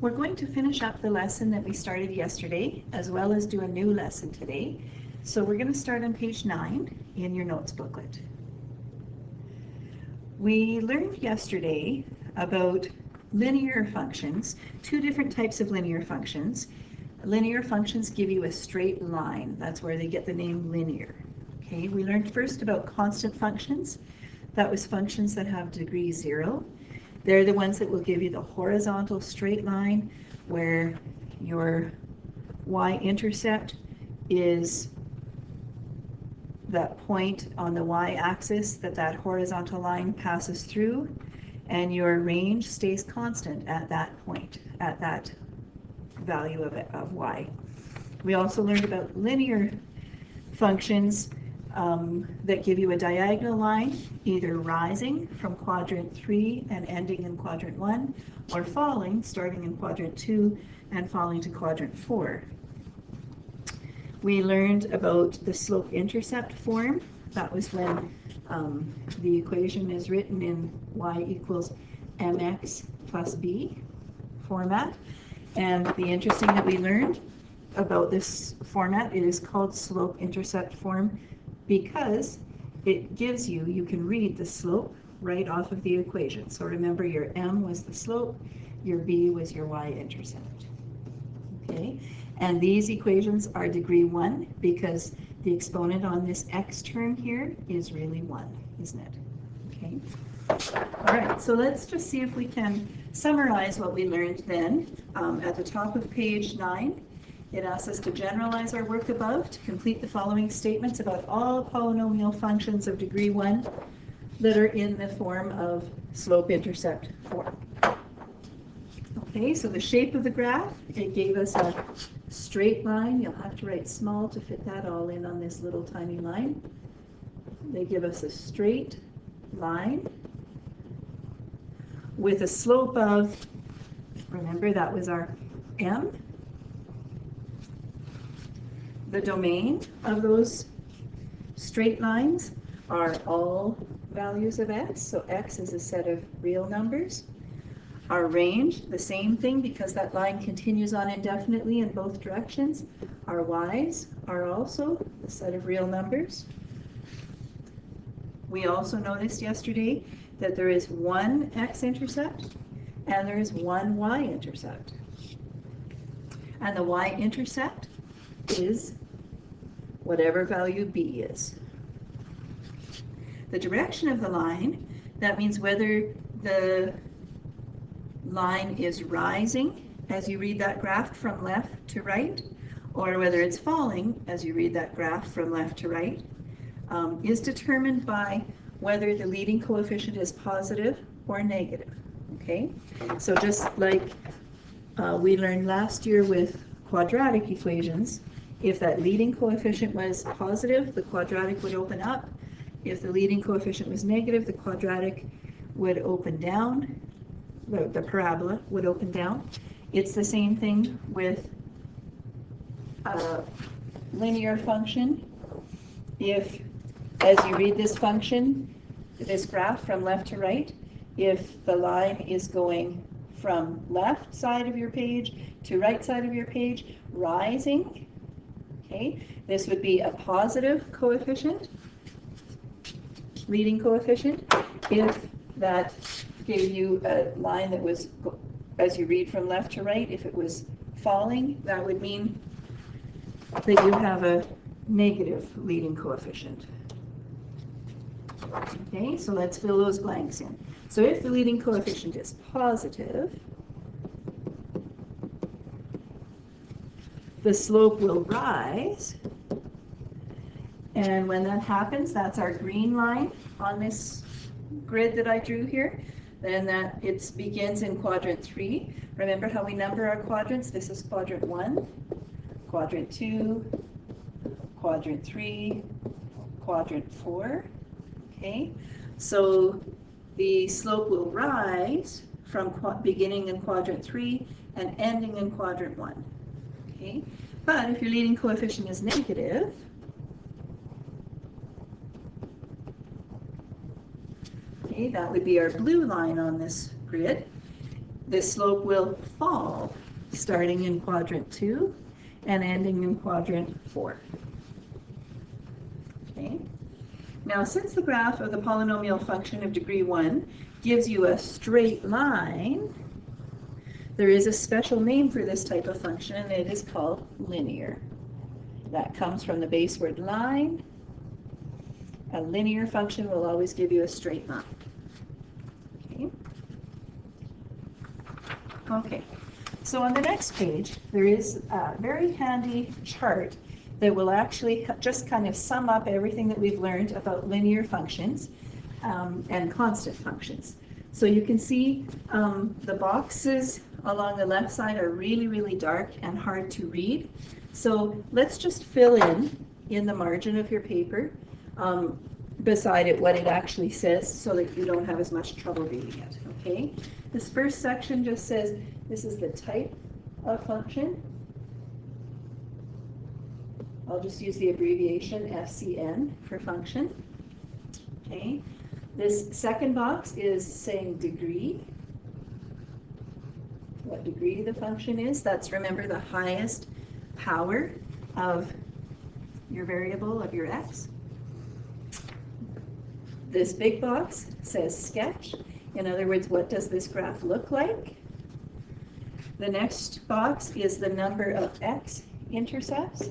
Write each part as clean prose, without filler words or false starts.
We're going to finish up the lesson that we started yesterday, as well as do a new lesson today. So we're going to start on page 9 in your notes booklet. We learned yesterday about linear functions, two different types of linear functions. Linear functions give you a straight line. That's where they get the name linear. Okay, we learned first about constant functions. That was functions that have degree 0. They're the ones that will give you the horizontal straight line where your y-intercept is that point on the y-axis that horizontal line passes through, and your range stays constant at that point, at that value of y. We also learned about linear functions that give you a diagonal line, either rising from quadrant 3 and ending in quadrant 1, or falling, starting in quadrant 2 and falling to quadrant 4. We learned about the slope-intercept form. That was when the equation is written in y equals mx plus b format. And the interesting that we learned about this format, it is called slope-intercept form because it gives you can read the slope right off of the equation. So remember, your m was the slope, your b was your y-intercept. Okay, and these equations are degree 1 because the exponent on this x term here is really 1, isn't it? Okay. All right, so let's just see if we can summarize what we learned then. At the top of page 9, it asks us to generalize our work above to complete the following statements about all polynomial functions of degree 1 that are in the form of slope-intercept form. Okay, so the shape of the graph, it gave us a straight line. You'll have to write small to fit that all in on this little tiny line. They give us a straight line with a slope of, remember that was our m. The domain of those straight lines are all values of x, so x is a set of real numbers. Our range, the same thing, because that line continues on indefinitely in both directions. Our y's are also a set of real numbers. We also noticed yesterday that there is one x-intercept and there is one y-intercept. And the y-intercept is whatever value b is. The direction of the line, that means whether the line is rising as you read that graph from left to right, or whether it's falling as you read that graph from left to right, is determined by whether the leading coefficient is positive or negative. Okay, so just like we learned last year with quadratic equations, if that leading coefficient was positive, the quadratic would open up. If the leading coefficient was negative, the quadratic would open down. The parabola would open down. It's the same thing with a linear function. If, as you read this function, this graph from left to right, if the line is going from left side of your page to right side of your page, rising, okay, this would be a positive coefficient, leading coefficient. If that gave you a line that was, as you read from left to right, if it was falling, that would mean that you have a negative leading coefficient. Okay, so let's fill those blanks in. So if the leading coefficient is positive, the slope will rise. And when that happens, that's our green line on this grid that I drew here. Then that it begins in quadrant 3. Remember how we number our quadrants? This is quadrant 1, quadrant 2, quadrant 3, quadrant 4. Okay, so the slope will rise from beginning in quadrant 3 and ending in quadrant 1. Okay, but if your leading coefficient is negative, okay, that would be our blue line on this grid. this slope will fall starting in quadrant 2 and ending in quadrant 4. Okay. Now, since the graph of the polynomial function of degree 1 gives you a straight line, there is a special name for this type of function, and it is called linear. That comes from the base word line. A linear function will always give you a straight line. Okay. Okay. So on the next page, there is a very handy chart that will actually just kind of sum up everything that we've learned about linear functions and constant functions. So you can see the boxes along the left side are really, really dark and hard to read. So let's just fill in the margin of your paper beside it what it actually says so that you don't have as much trouble reading it, okay? This first section just says this is the type of function. I'll just use the abbreviation FCN for function, okay? This second box is saying degree, what degree the function is. That's, remember, the highest power of your variable, of your x. This big box says sketch. In other words, what does this graph look like? The next box is the number of x-intercepts.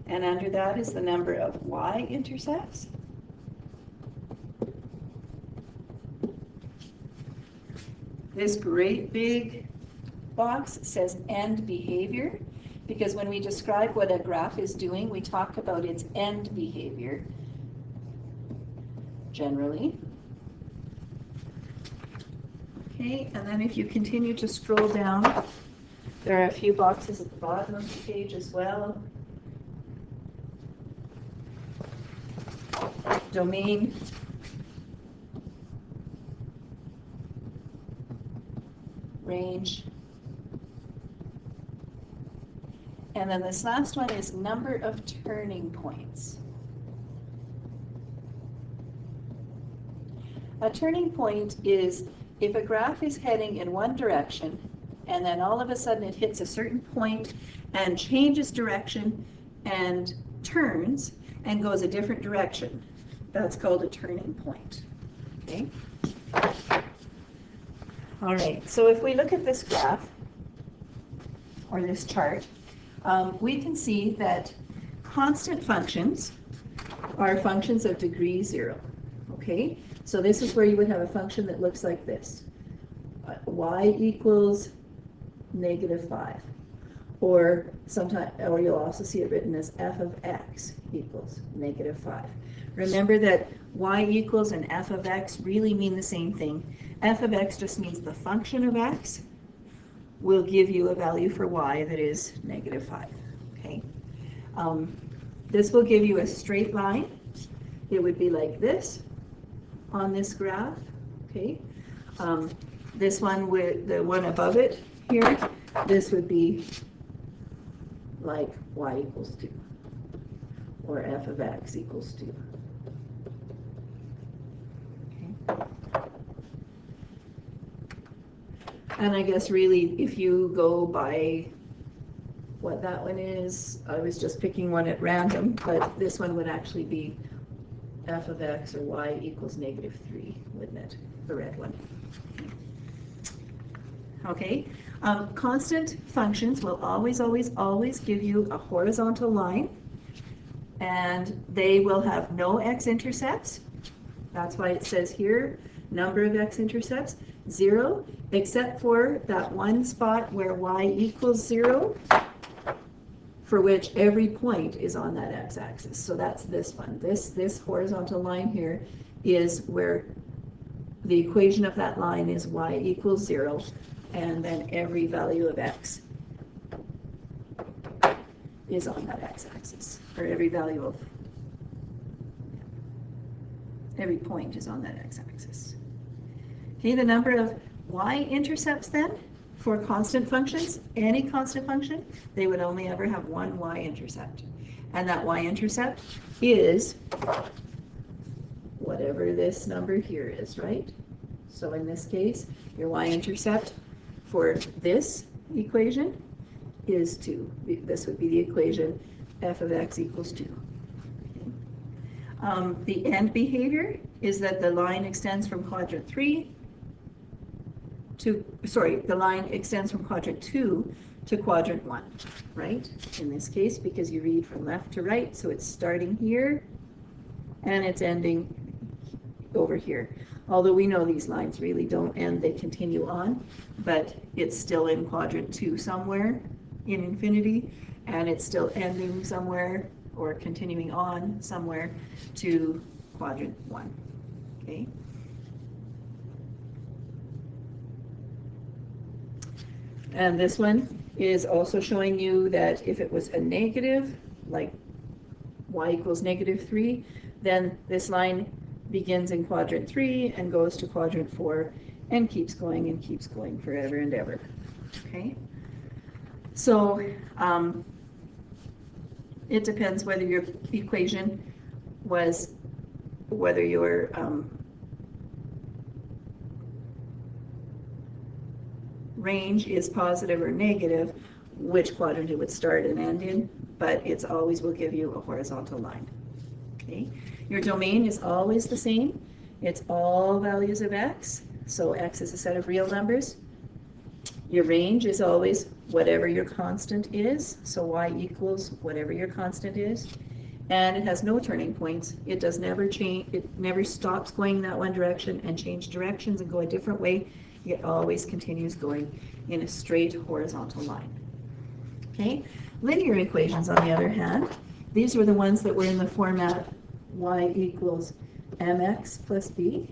And under that is the number of y-intercepts. This great big box says end behavior, because when we describe what a graph is doing, we talk about its end behavior generally. Okay, and then if you continue to scroll down, there are a few boxes at the bottom of the page as well. Domain, range, and then this last one is number of turning points. A turning point is if a graph is heading in one direction and then all of a sudden it hits a certain point and changes direction and turns and goes a different direction. That's called a turning point. Okay. All right, so if we look at this graph or this chart, we can see that constant functions are functions of degree 0. Okay, so this is where you would have a function that looks like this. Y equals -5. Or you'll also see it written as f of x equals -5. Remember that y equals and f of x really mean the same thing. F of x just means the function of x will give you a value for y that is -5. Okay. This will give you a straight line. It would be like this on this graph. Okay. This one with the one above it here, this would be like y equals 2, or f of x equals 2. Okay. And I guess really, if you go by what that one is, I was just picking one at random, but this one would actually be f of x or y equals -3, wouldn't it? The red one. Okay. Constant functions will always, always, always give you a horizontal line, and they will have no x-intercepts. That's why it says here, number of x-intercepts, 0, except for that one spot where y equals 0, for which every point is on that x-axis. So that's this one. This horizontal line here is where the equation of that line is y equals 0, and then every value of x is on that x-axis, or every value of every point is on that x-axis. Okay, the number of y-intercepts then for constant functions, any constant function, they would only ever have one y-intercept, and that y-intercept is whatever this number here is, right? So in this case, your y-intercept for this equation is 2. This would be the equation f of x equals 2. The end behavior is that the line extends from quadrant 3 to, the line extends from quadrant 2 to quadrant 1, right? In this case, because you read from left to right, so it's starting here and it's ending over here. Although we know these lines really don't end, they continue on, but it's still in quadrant 2 somewhere in infinity, and it's still ending somewhere or continuing on somewhere to quadrant 1, okay? And this one is also showing you that if it was a negative, like y equals -3, then this line begins in quadrant 3 and goes to quadrant 4 and keeps going forever and ever, okay? So it depends whether your equation was, whether your range is positive or negative, which quadrant it would start and end in, but it's always will give you a horizontal line, okay? Your domain is always the same. It's all values of x, so x is a set of real numbers. Your range is always whatever your constant is, so y equals whatever your constant is, and it has no turning points. It does never change, it never stops going that one direction and change directions and go a different way. It always continues going in a straight horizontal line. Okay, linear equations, on the other hand, these were the ones that were in the format y equals mx plus b.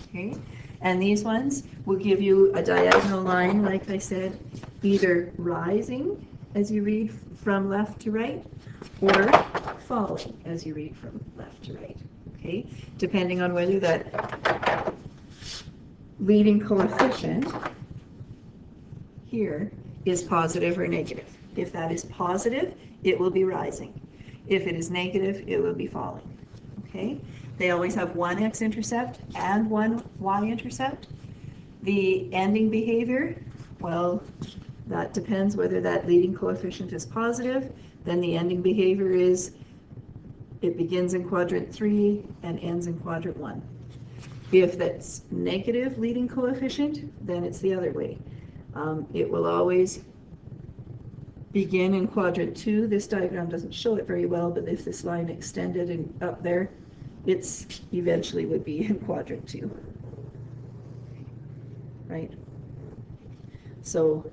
Okay, and these ones will give you a diagonal line, like I said, either rising as you read from left to right, or falling as you read from left to right. Okay, depending on whether that leading coefficient here is positive or negative. If that is positive, it will be rising. If it is negative, it will be falling. Okay? They always have one x-intercept and one y-intercept. The ending behavior, well, that depends whether that leading coefficient is positive. Then the ending behavior is it begins in quadrant 3 and ends in quadrant 1. If that's negative leading coefficient, then it's the other way. It will always begin in quadrant 2. This diagram doesn't show it very well, but if this line extended and up there, it's eventually would be in quadrant 2. Right? So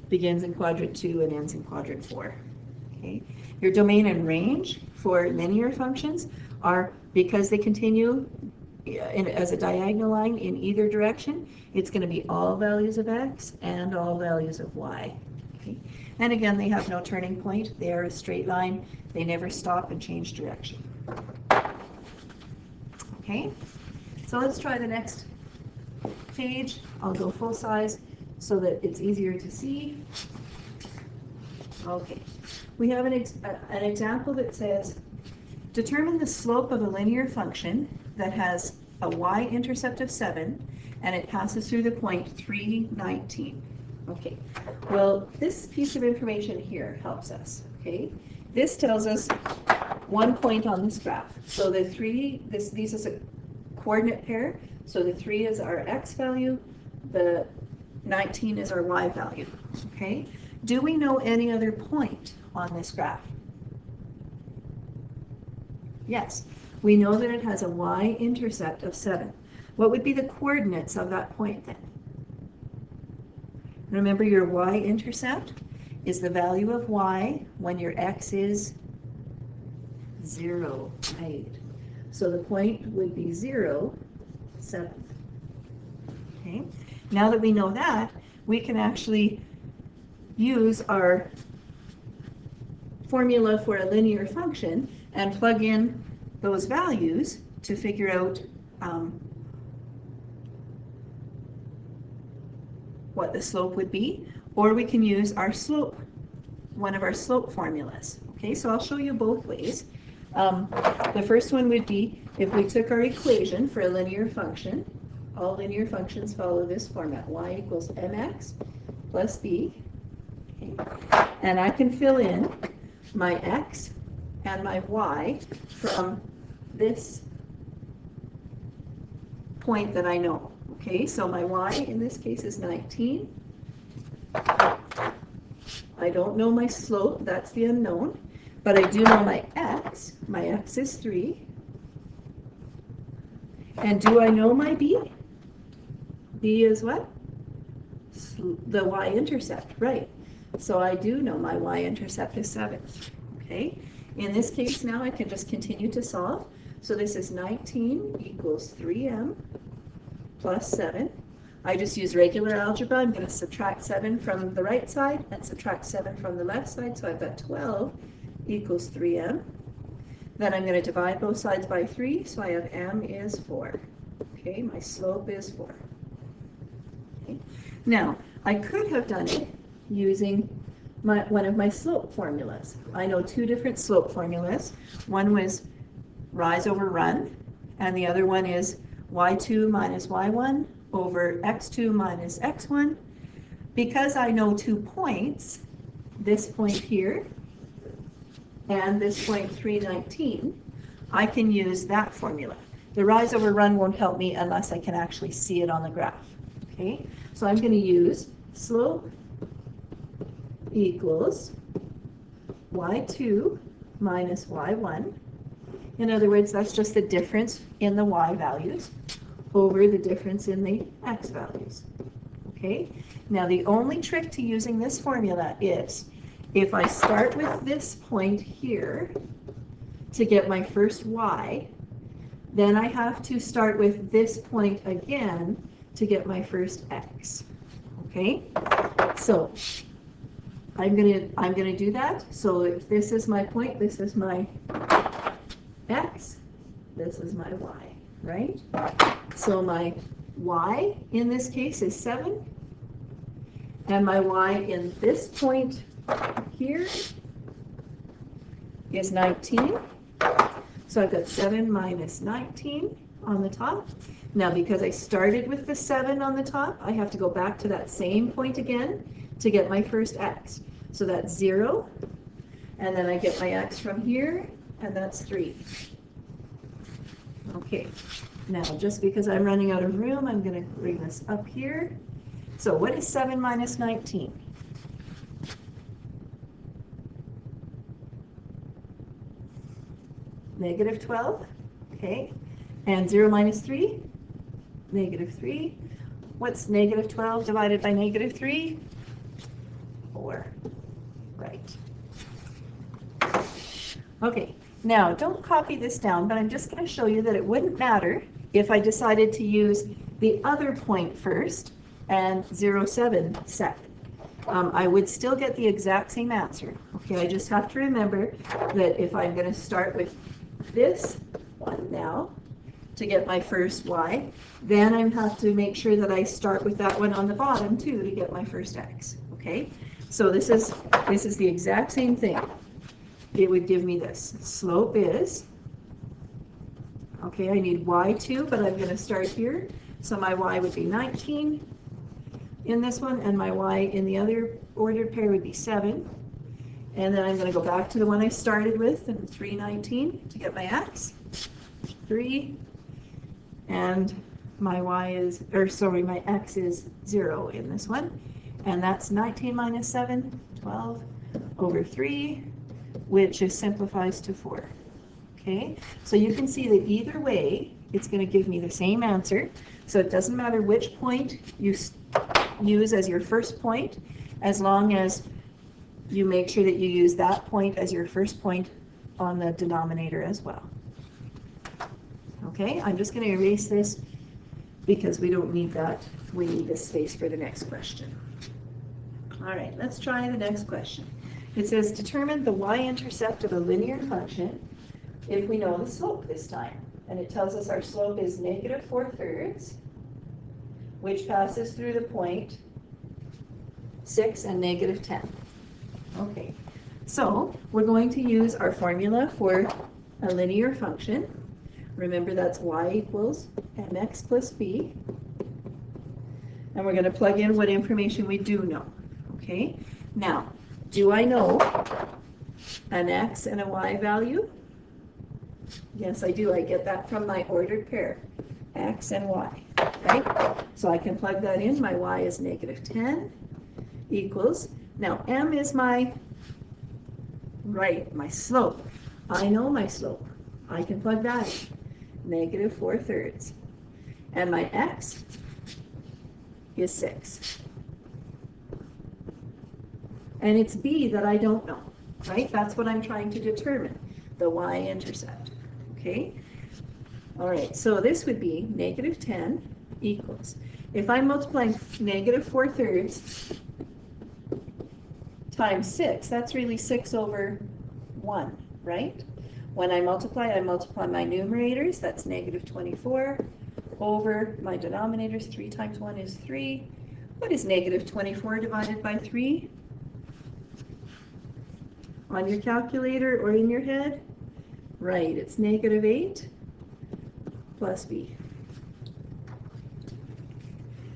begins in quadrant 2 and ends in quadrant 4. Okay? Your domain and range for linear functions are, because they continue as a diagonal line in either direction, it's going to be all values of x and all values of y. Okay? And again, they have no turning point. They are a straight line. They never stop and change direction. Okay, so let's try the next page. I'll go full size so that it's easier to see. Okay, we have an example that says, determine the slope of a linear function that has a y-intercept of 7 and it passes through the point 3, 19. Okay, well, this piece of information here helps us, okay? This tells us one point on this graph. So the 3, these is a coordinate pair, so the 3 is our x value, the 19 is our y value, okay? Do we know any other point on this graph? Yes, we know that it has a y-intercept of 7. What would be the coordinates of that point then? Remember, your y-intercept is the value of y when your x is 0, right? So the point would be 0, 7. Okay, now that we know that, we can actually use our formula for a linear function and plug in those values to figure out what the slope would be, or we can use our slope, one of our slope formulas. Okay, so I'll show you both ways. The first one would be if we took our equation for a linear function. All linear functions follow this format. Y equals mx plus b. Okay. And I can fill in my x and my y from this point that I know. Okay, so my y in this case is 19. I don't know my slope, that's the unknown, but I do know my x. My x is 3. And do I know my b? B is what? The y-intercept, right. So I do know my y-intercept is 7. Okay, in this case now I can just continue to solve. So this is 19 equals 3m plus 7. I just use regular algebra. I'm going to subtract 7 from the right side and subtract 7 from the left side. So I've got 12 equals 3m. Then I'm going to divide both sides by 3. So I have m is 4. Okay, my slope is 4. Okay. Now, I could have done it using one of my slope formulas. I know two different slope formulas. One was rise over run, and the other one is y2 minus y1 over x2 minus x1. Because I know 2 points, this point here and this point 319, I can use that formula. The rise over run won't help me unless I can actually see it on the graph. Okay, so I'm going to use slope equals y2 minus y1. In other words, that's just the difference in the y values over the difference in the x values. Okay, now the only trick to using this formula is if I start with this point here to get my first y, then I have to start with this point again to get my first x. Okay, so I'm gonna do that. So if this is my point, this is my x, this is my y, right? So my y in this case is 7, and my y in this point here is 19. So I've got 7 minus 19 on the top. Now because I started with the 7 on the top, I have to go back to that same point again to get my first x. So that's 0, and then I get my x from here, and that's 3. Okay, now just because I'm running out of room, I'm going to bring this up here. So what is 7 minus 19? Negative 12, okay. And 0 minus 3? Negative 3. What's negative 12 divided by negative 3? 4. Right. Okay, now don't copy this down, but I'm just going to show you that it wouldn't matter if I decided to use the other point first and 0, 7 second. I would still get the exact same answer. Okay, I just have to remember that if I'm going to start with this one now to get my first y, then I have to make sure that I start with that one on the bottom too to get my first x. Okay, so this is the exact same thing. It would give me this. Slope is, okay, I need y2, but I'm going to start here. So my y would be 19 in this one, and my y in the other ordered pair would be 7. And then I'm going to go back to the one I started with, and 319 to get my x. 3, and my y is, or sorry, my x is 0 in this one. And that's 19 minus 7, 12 over 3, which is simplifies to 4. Okay, so you can see that either way, it's going to give me the same answer. So it doesn't matter which point you use as your first point, as long as you make sure that you use that point as your first point on the denominator as well. Okay, I'm just going to erase this because we don't need that. We need this space for the next question. All right, let's try the next question. It says determine the y-intercept of a linear function if we know the slope this time. And it tells us our slope is negative 4/3, which passes through the point 6 and negative 10. Okay, so we're going to use our formula for a linear function. Remember, that's y equals mx plus b. And we're going to plug in what information we do know. Okay? Now, do I know an x and a y value? Yes, I do. I get that from my ordered pair, x and y, right? So I can plug that in. My y is negative 10 equals, now m is my slope. I know my slope. I can plug that in, negative 4/3. And my x is 6. And it's b that I don't know, right? That's what I'm trying to determine, the y-intercept, okay? All right, so this would be negative 10 equals, if I'm multiplying negative 4/3 times 6, that's really 6 over 1, right? When I multiply my numerators, that's negative 24 over my denominators. 3 times 1 is 3. What is negative 24 divided by 3? On your calculator or in your head? Right, it's negative 8 plus b.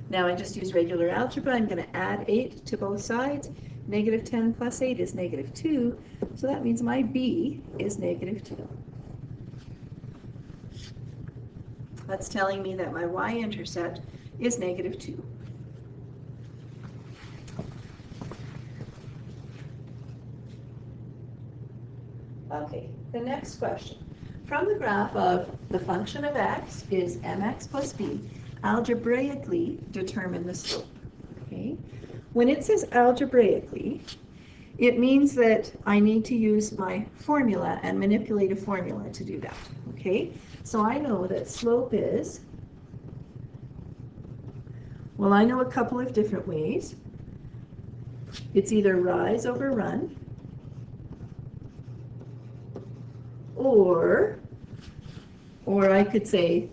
Now I just use regular algebra. I'm going to add 8 to both sides. Negative 10 plus 8 is negative 2, so that means my b is negative 2. That's telling me that my y-intercept is negative 2. Okay, the next question. From the graph of the function of x is mx plus b, algebraically determine the slope. Okay? When it says algebraically, it means that I need to use my formula and manipulate a formula to do that. Okay? So I know that slope is, well, I know a couple of different ways. It's either rise over run, or I could say,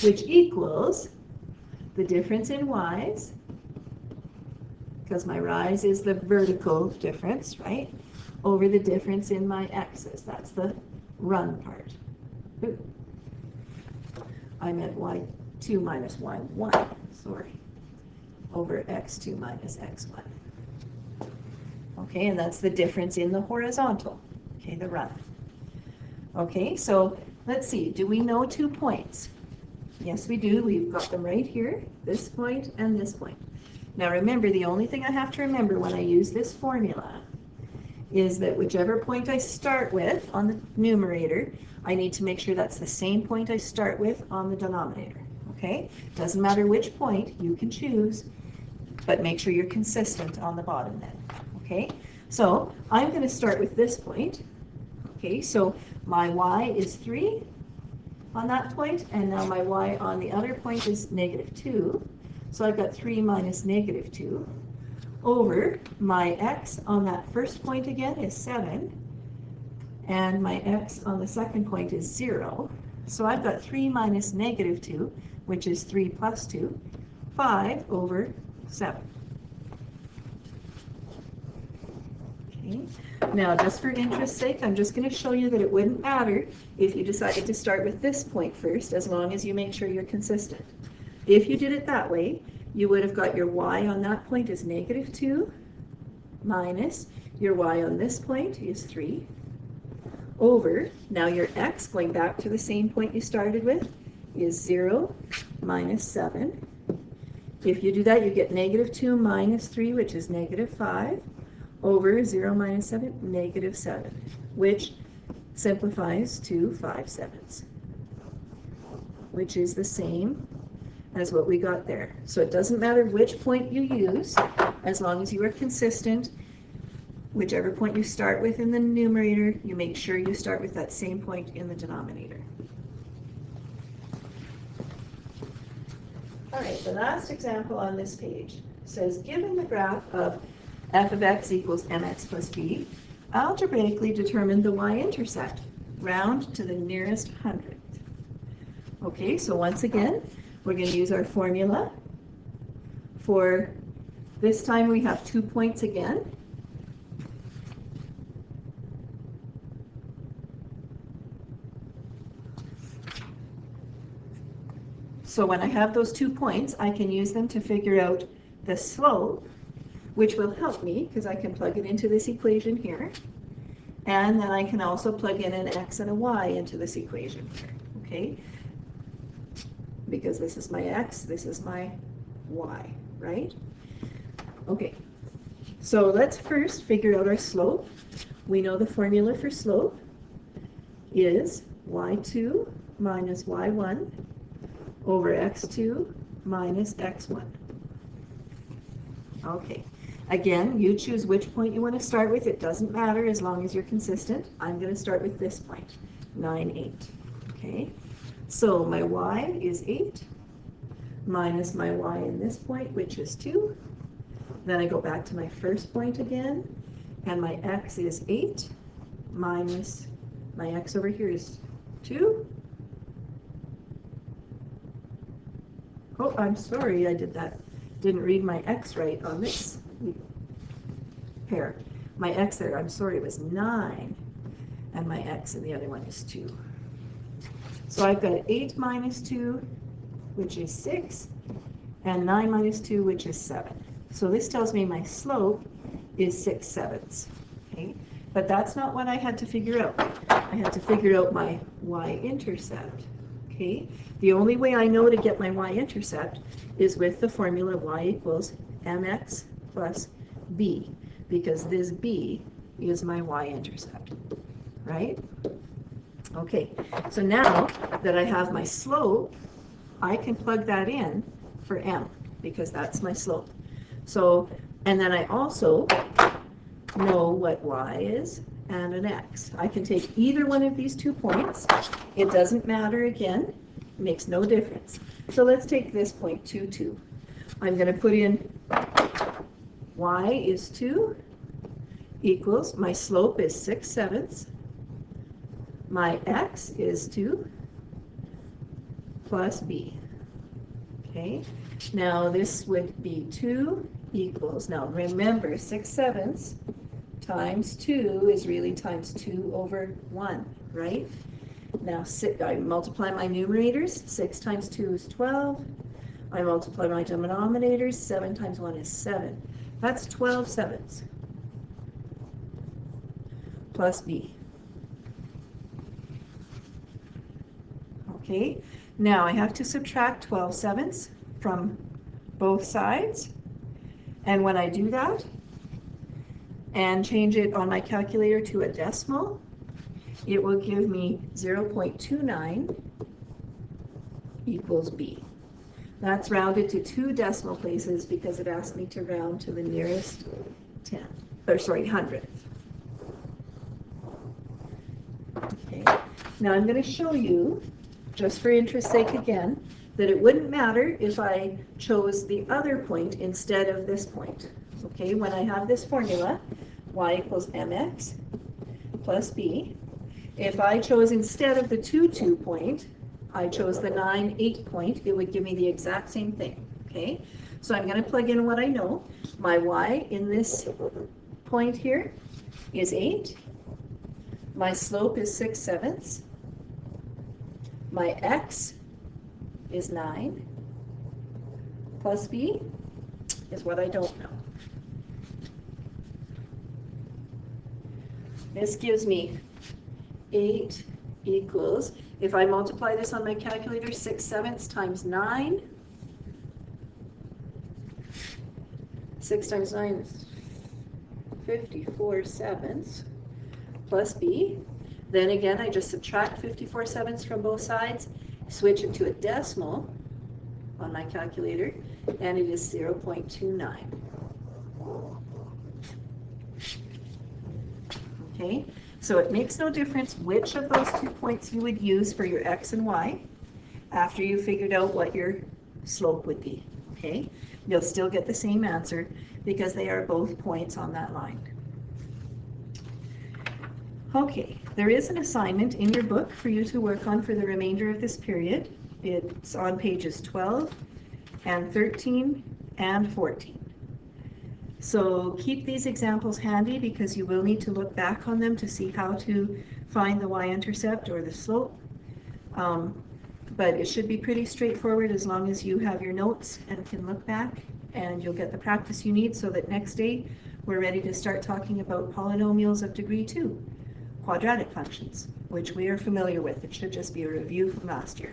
which equals the difference in y's, because my rise is the vertical difference, right, over the difference in my x's. That's the run part. Ooh. I meant y2 minus y1, sorry, over x2 minus x1. Okay, and that's the difference in the horizontal, okay, the run. Okay, so let's see, do we know 2 points? Yes, we do. We've got them right here, this point and this point. Now remember, the only thing I have to remember when I use this formula is that whichever point I start with on the numerator, I need to make sure that's the same point I start with on the denominator. Okay? Doesn't matter which point, you can choose, but make sure you're consistent on the bottom then. Okay? So I'm going to start with this point. Okay, so my y is 3 on that point, and now my y on the other point is negative 2. So I've got 3 minus negative 2 over my x on that first point again is 7, and my x on the second point is 0. So I've got 3 minus negative 2, which is 3 plus 2, 5 over 7. Okay. Now, just for interest's sake, I'm just going to show you that it wouldn't matter if you decided to start with this point first, as long as you make sure you're consistent. If you did it that way, you would have got your y on that point is negative 2 minus your y on this point is 3 over, now your x, going back to the same point you started with, is 0 minus 7. If you do that, you get negative 2 minus 3, which is negative 5, over 0 minus 7, negative 7, which simplifies to 5/7, which is the same as what we got there. So it doesn't matter which point you use, as long as you are consistent. Whichever point you start with in the numerator, you make sure you start with that same point in the denominator. All right, the last example on this page says, given the graph of f of x equals mx plus b, algebraically determine the y-intercept, round to the nearest hundredth. Okay, so once again, we're going to use our formula. For this time, we have 2 points again. So when I have those 2 points, I can use them to figure out the slope, which will help me because I can plug it into this equation here. And then I can also plug in an x and a y into this equation here, okay? Because this is my x, this is my y, right? Okay, so let's first figure out our slope. We know the formula for slope is y2 minus y1 over x2 minus x1. Okay. Again, you choose which point you want to start with. It doesn't matter as long as you're consistent. I'm going to start with this point, 9, 8. Okay, so my y is 8 minus my y in this point, which is 2. Then I go back to my first point again, and my x is 8 minus my x over here is 2. Oh, I'm sorry, I didn't read my x right on this pair. My x there, I'm sorry, was 9, and my x in the other one is 2. So I've got 8 minus 2, which is 6, and 9 minus 2, which is 7. So this tells me my slope is 6/7. Okay, but that's not what I had to figure out. I had to figure out my y-intercept. Okay, the only way I know to get my y-intercept is with the formula y equals mx plus b, because this b is my y-intercept, right? Okay, so now that I have my slope, I can plug that in for m, because that's my slope. So, and then I also know what y is and an x. I can take either one of these 2 points. It doesn't matter again, it makes no difference. So let's take this point, 2, 2. I'm going to put in y is 2 equals, my slope is 6/7. My x is 2 plus b. Okay, now this would be 2 equals, now remember 6/7 times 2 is really times 2 over 1, right? Now I multiply my numerators, 6 times 2 is 12. I multiply my denominators, 7 times 1 is 7. That's 12/7 plus b. Okay, now I have to subtract 12/7 from both sides. And when I do that and change it on my calculator to a decimal, it will give me 0.29 equals b. That's rounded to 2 decimal places because it asked me to round to the nearest 100th. Okay, now I'm going to show you, just for interest's sake again, that it wouldn't matter if I chose the other point instead of this point. Okay, when I have this formula, y equals mx plus b, if I chose instead of the 2, 2 point, I chose the 9, 8 point, it would give me the exact same thing. Okay, so I'm going to plug in what I know. My y in this point here is 8. My slope is 6/7. My x is 9 plus b is what I don't know. This gives me 8 equals, if I multiply this on my calculator, 6/7 times 9. 6 times 9 is 54/7 plus b. Then again, I just subtract 54/7 from both sides, switch it to a decimal on my calculator, and it is 0.29. Okay, so it makes no difference which of those 2 points you would use for your x and y after you figured out what your slope would be. Okay, you'll still get the same answer because they are both points on that line. Okay, there is an assignment in your book for you to work on for the remainder of this period. It's on pages 12 and 13 and 14. So keep these examples handy because you will need to look back on them to see how to find the y-intercept or the slope. But it should be pretty straightforward as long as you have your notes and can look back, and you'll get the practice you need so that next day we're ready to start talking about polynomials of degree 2, quadratic functions, which we are familiar with. It should just be a review from last year.